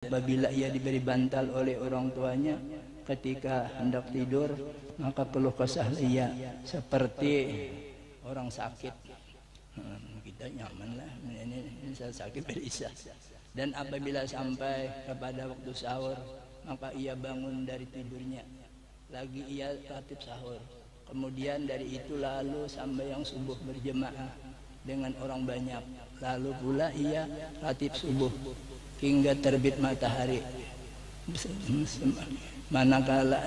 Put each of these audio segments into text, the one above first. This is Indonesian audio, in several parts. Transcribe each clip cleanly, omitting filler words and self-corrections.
Apabila ia diberi bantal oleh orang tuanya ketika hendak tidur, maka keluh kesahlah ia seperti orang sakit. Kita nyaman lah, ini saya sakit bisa. Dan apabila sampai kepada waktu sahur, maka ia bangun dari tidurnya. Lagi ia ratib sahur. Kemudian dari itu lalu sampai yang subuh berjemaah dengan orang banyak. Lalu pula ia ratib subuh hingga terbit matahari. Manakala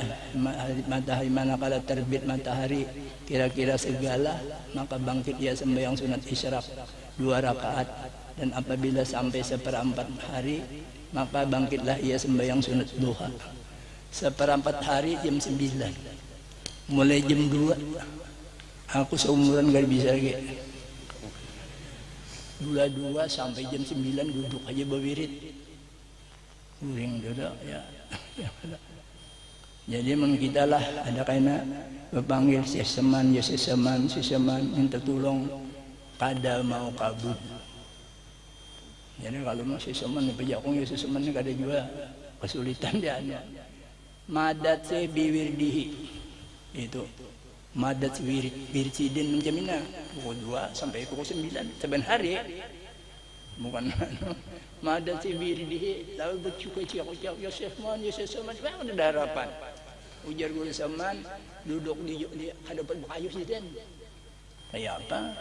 terbit matahari kira-kira segala, maka bangkit ia sembahyang sunat isyraq 2 rakaat. Dan apabila sampai 1/4 hari, maka bangkitlah ia sembahyang sunat duha. 1/4 hari jam 9. Mulai jam 2 aku seumuran gak bisa lagi. 2 sampai jam 9 duduk aja berwirid. Uring duduk ya. Jadi memang kita lah ada kena berpanggil si seman minta tolong kada mau kabut. Jadi kalau mau si seman pejakung ya si seman kada juga kesulitan dia ada. Madat se biwirdihi itu madat wircidin menjaminnya pukul 2 sampai pukul 9 saban hari bukan madat si wirdihi lalu bercuka-cuka Yosef Man ada harapan ujar guru Saman duduk di hadapan bakayu sidan kayak apa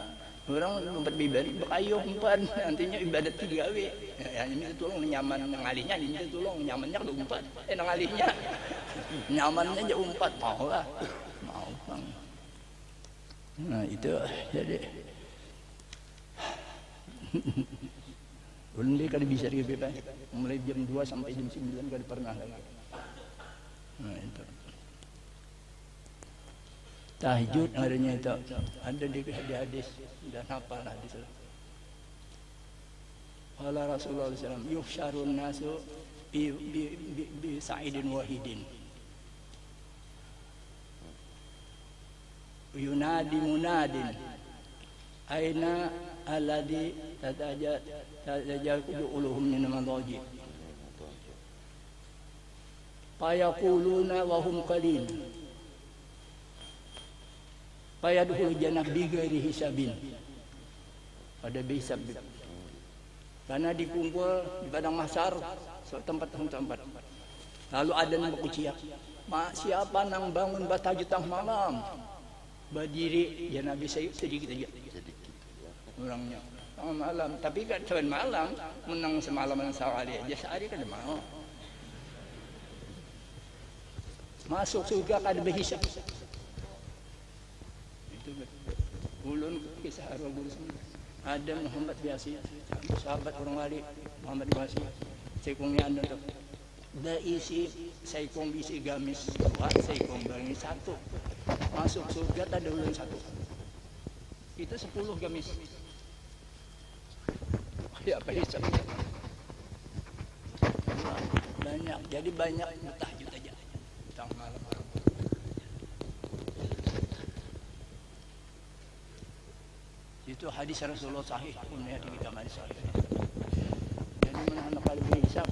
orang tempat ibadat bakayu umpan nantinya ibadat 3W ya ini tolong nyaman ngalihnya ini tolong nyamannya ke umpat ngalihnya nyamannya aja umpat mau lah mau bang. Nah itu jadi ulun dia kada bisa lagi bebas mulai jam 2 sampai jam 9 kada pernah lagi. Nah itu tahajud adanya itu ada di hadis dan hafal hadis. Qala Rasulullah sallallahu alaihi wasallam yuhsyarun nasu bi sa'idin wahidin yunadi munadin aina alladhi tatajaqqu uluhum min al-madaji fayaquluna wa hum qalil fayadkhulu jannah bighairi hisabin pada hisab karena dikumpul di padang mahsyar tempat lalu ada yang berkuciak siapa nang bangun batajud tang malam berdiri ya Nabi saya sedikit aja orangnya malam tapi kan cuman malam menang semalam sehari aja sehari kan mau masuk surga kada berhisab itu ulun kisah arwah guru ada Muhammad biasa sahabat orang wali Muhammad biasa sekongnya anda tuh da isi sekong bisi gamis 2 sekong bangi 1 masuk surga tak ada ulun 1 itu 10 gamis ya apa hisab banyak jadi banyak tahajud aja tang malam itu hadis Rasulullah sahih punya di kitab hadis sahih jadi mana kalau hisab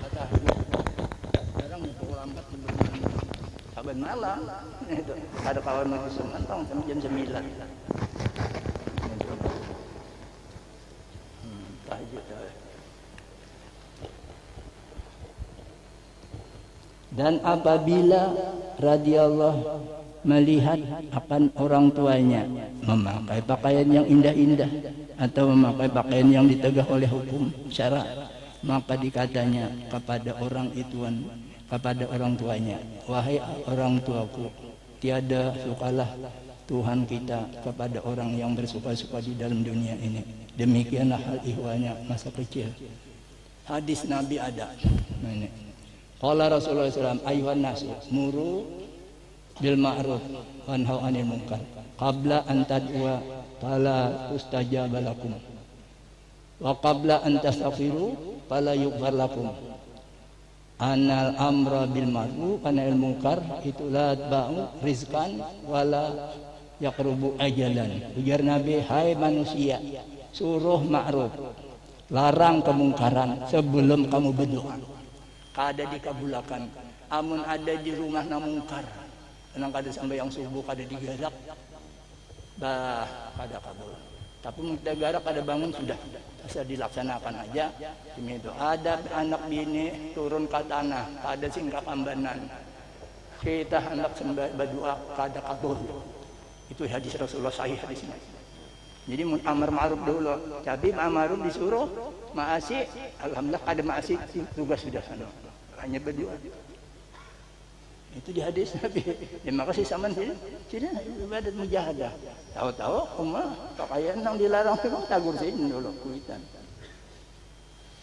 kata sekarang pukul 4 saban malam itu ada kawan mau semantong jam 9 dan apabila radhiyallahu melihat akan orang tuanya memakai pakaian yang indah-indah atau memakai pakaian yang ditegah oleh hukum syara maka dikatanya kepada orang ituan kepada orang tuanya wahai orang tuaku tiada sukalah Tuhan kita kepada orang yang bersuka-suka di dalam dunia ini demikianlah hal ihwanya masa kecil hadis Nabi ada ini qala Rasulullah SAW ayuhan nasu muru bil ma'ruf wanhau 'anil munkar qabla an tad'u fala ustajaba lakum wa qabla an tastaghfiru fala yughfar lakum anal amra bil ma'ruf wa nahyil munkar itulah ba'u rizqan wala yaqrubu ajalan ujar Nabi hai manusia suruh ma'ruf larang kemungkaran sebelum kamu berdoa kada dikabulakan. Amun ada di rumah namungkar, nang kada sampai yang subuh kada digarak, bah kada kabul. Tapi kita garak kada bangun sudah, asal dilaksanakan aja. Demi itu ada anak bini turun ke tanah, kada singkap ambanan. Kita hendak sembah berdoa kada kabul. Itu hadis Rasulullah sahih hadisnya. Jadi amar ma'ruf dulu. Tapi amar ma'ruf disuruh maasi, alhamdulillah kada maasi tugas sudah sana. Hanya berdoa. Itu di hadis Nabi. Terima kasih sama sini. Sini ibadat mujahadah. Tahu-tahu umah pakaian yang dilarang memang tagur sini dulu kuitan.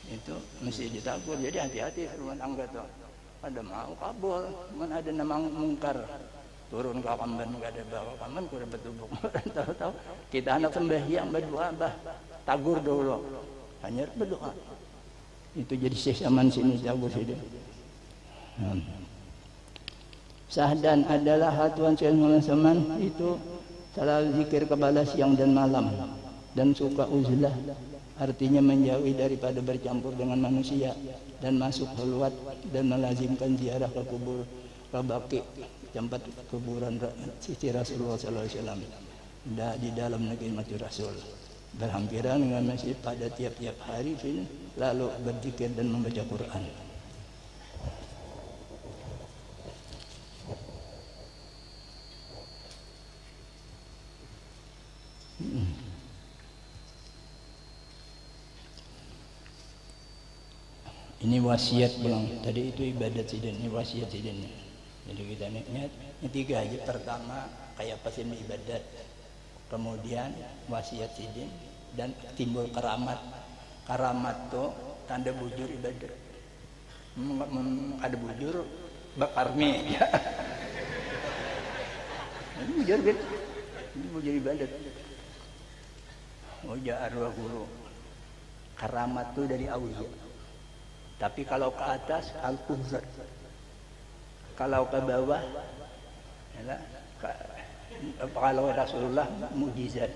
Itu mesti ditagur. Jadi hati-hati rumah tangga tuh. Ada mau kabul, mana ada namang mungkar. Turun ke kamban enggak ada bawa kamban kuda betubuk. Tahu-tahu kita anak sembahyang berdoa bah tagur dulu. Hanya berdoa. Itu jadi sesaman sini tagur sini. Sahdan adalah hatuan sesaman itu selalu zikir kepada siang dan malam dan suka uzlah, artinya menjauhi daripada bercampur dengan manusia dan masuk khulwat dan melazimkan ziarah ke kubur ke baqi, tempat kuburan Siti Rasulullah sallallahu alaihi wasallam di dalam negeri mati Rasul. Berhampiran dengan masjid pada tiap-tiap hari lalu berzikir dan membaca Quran. Ini wasiat bilang tadi itu ibadat sidin, ini wasiat sidin. Jadi kita niat tiga aja. Pertama kayak pasin ibadat, kemudian wasiat sidin dan timbul keramat. Keramat tuh tanda bujur ibadat. Ada bujur bakar mie. Ini bujur gitu. Ini bujur ibadat. Oh ya arwah guru. Keramat tuh dari aulia. Tapi kalau ke atas al-qudrat. Kalau ke bawah ya, kalau Rasulullah mujizat.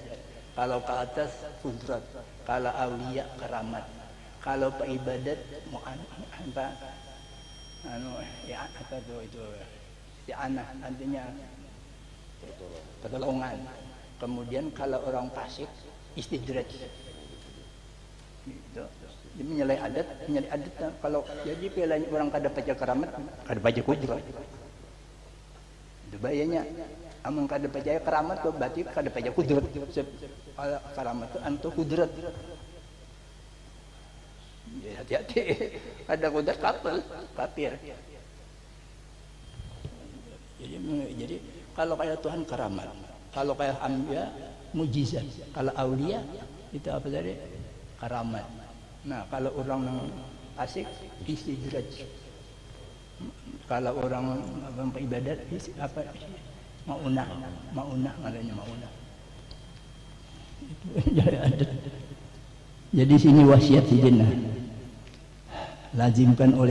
Kalau ke atas qudrat. Kalau aulia keramat. Kalau ibadat apa ya apa itu ya anak nantinya pertolongan. Kemudian kalau orang fasik istidraj. Gitu. Dia menyalahi adat kalau jadi pelanya orang kada baca keramat, kada baca kudrat. Itu bahayanya. Amun kada baca keramat tuh berarti kada baca kudrat. Keramat itu antu kudrat. Jadi hati-hati. Ada kudrat kafir. Jadi kalau kayak Tuhan keramat, kalau kayak anbiya mujizat, kalau aulia itu apa tadi? Keramat. Nah, kalau orang asik istidraj. Kalau orang ibadat apa? Maunah namanya maunah. Itu jadi adat. Jadi sini wasiat sidin. Lazimkan oleh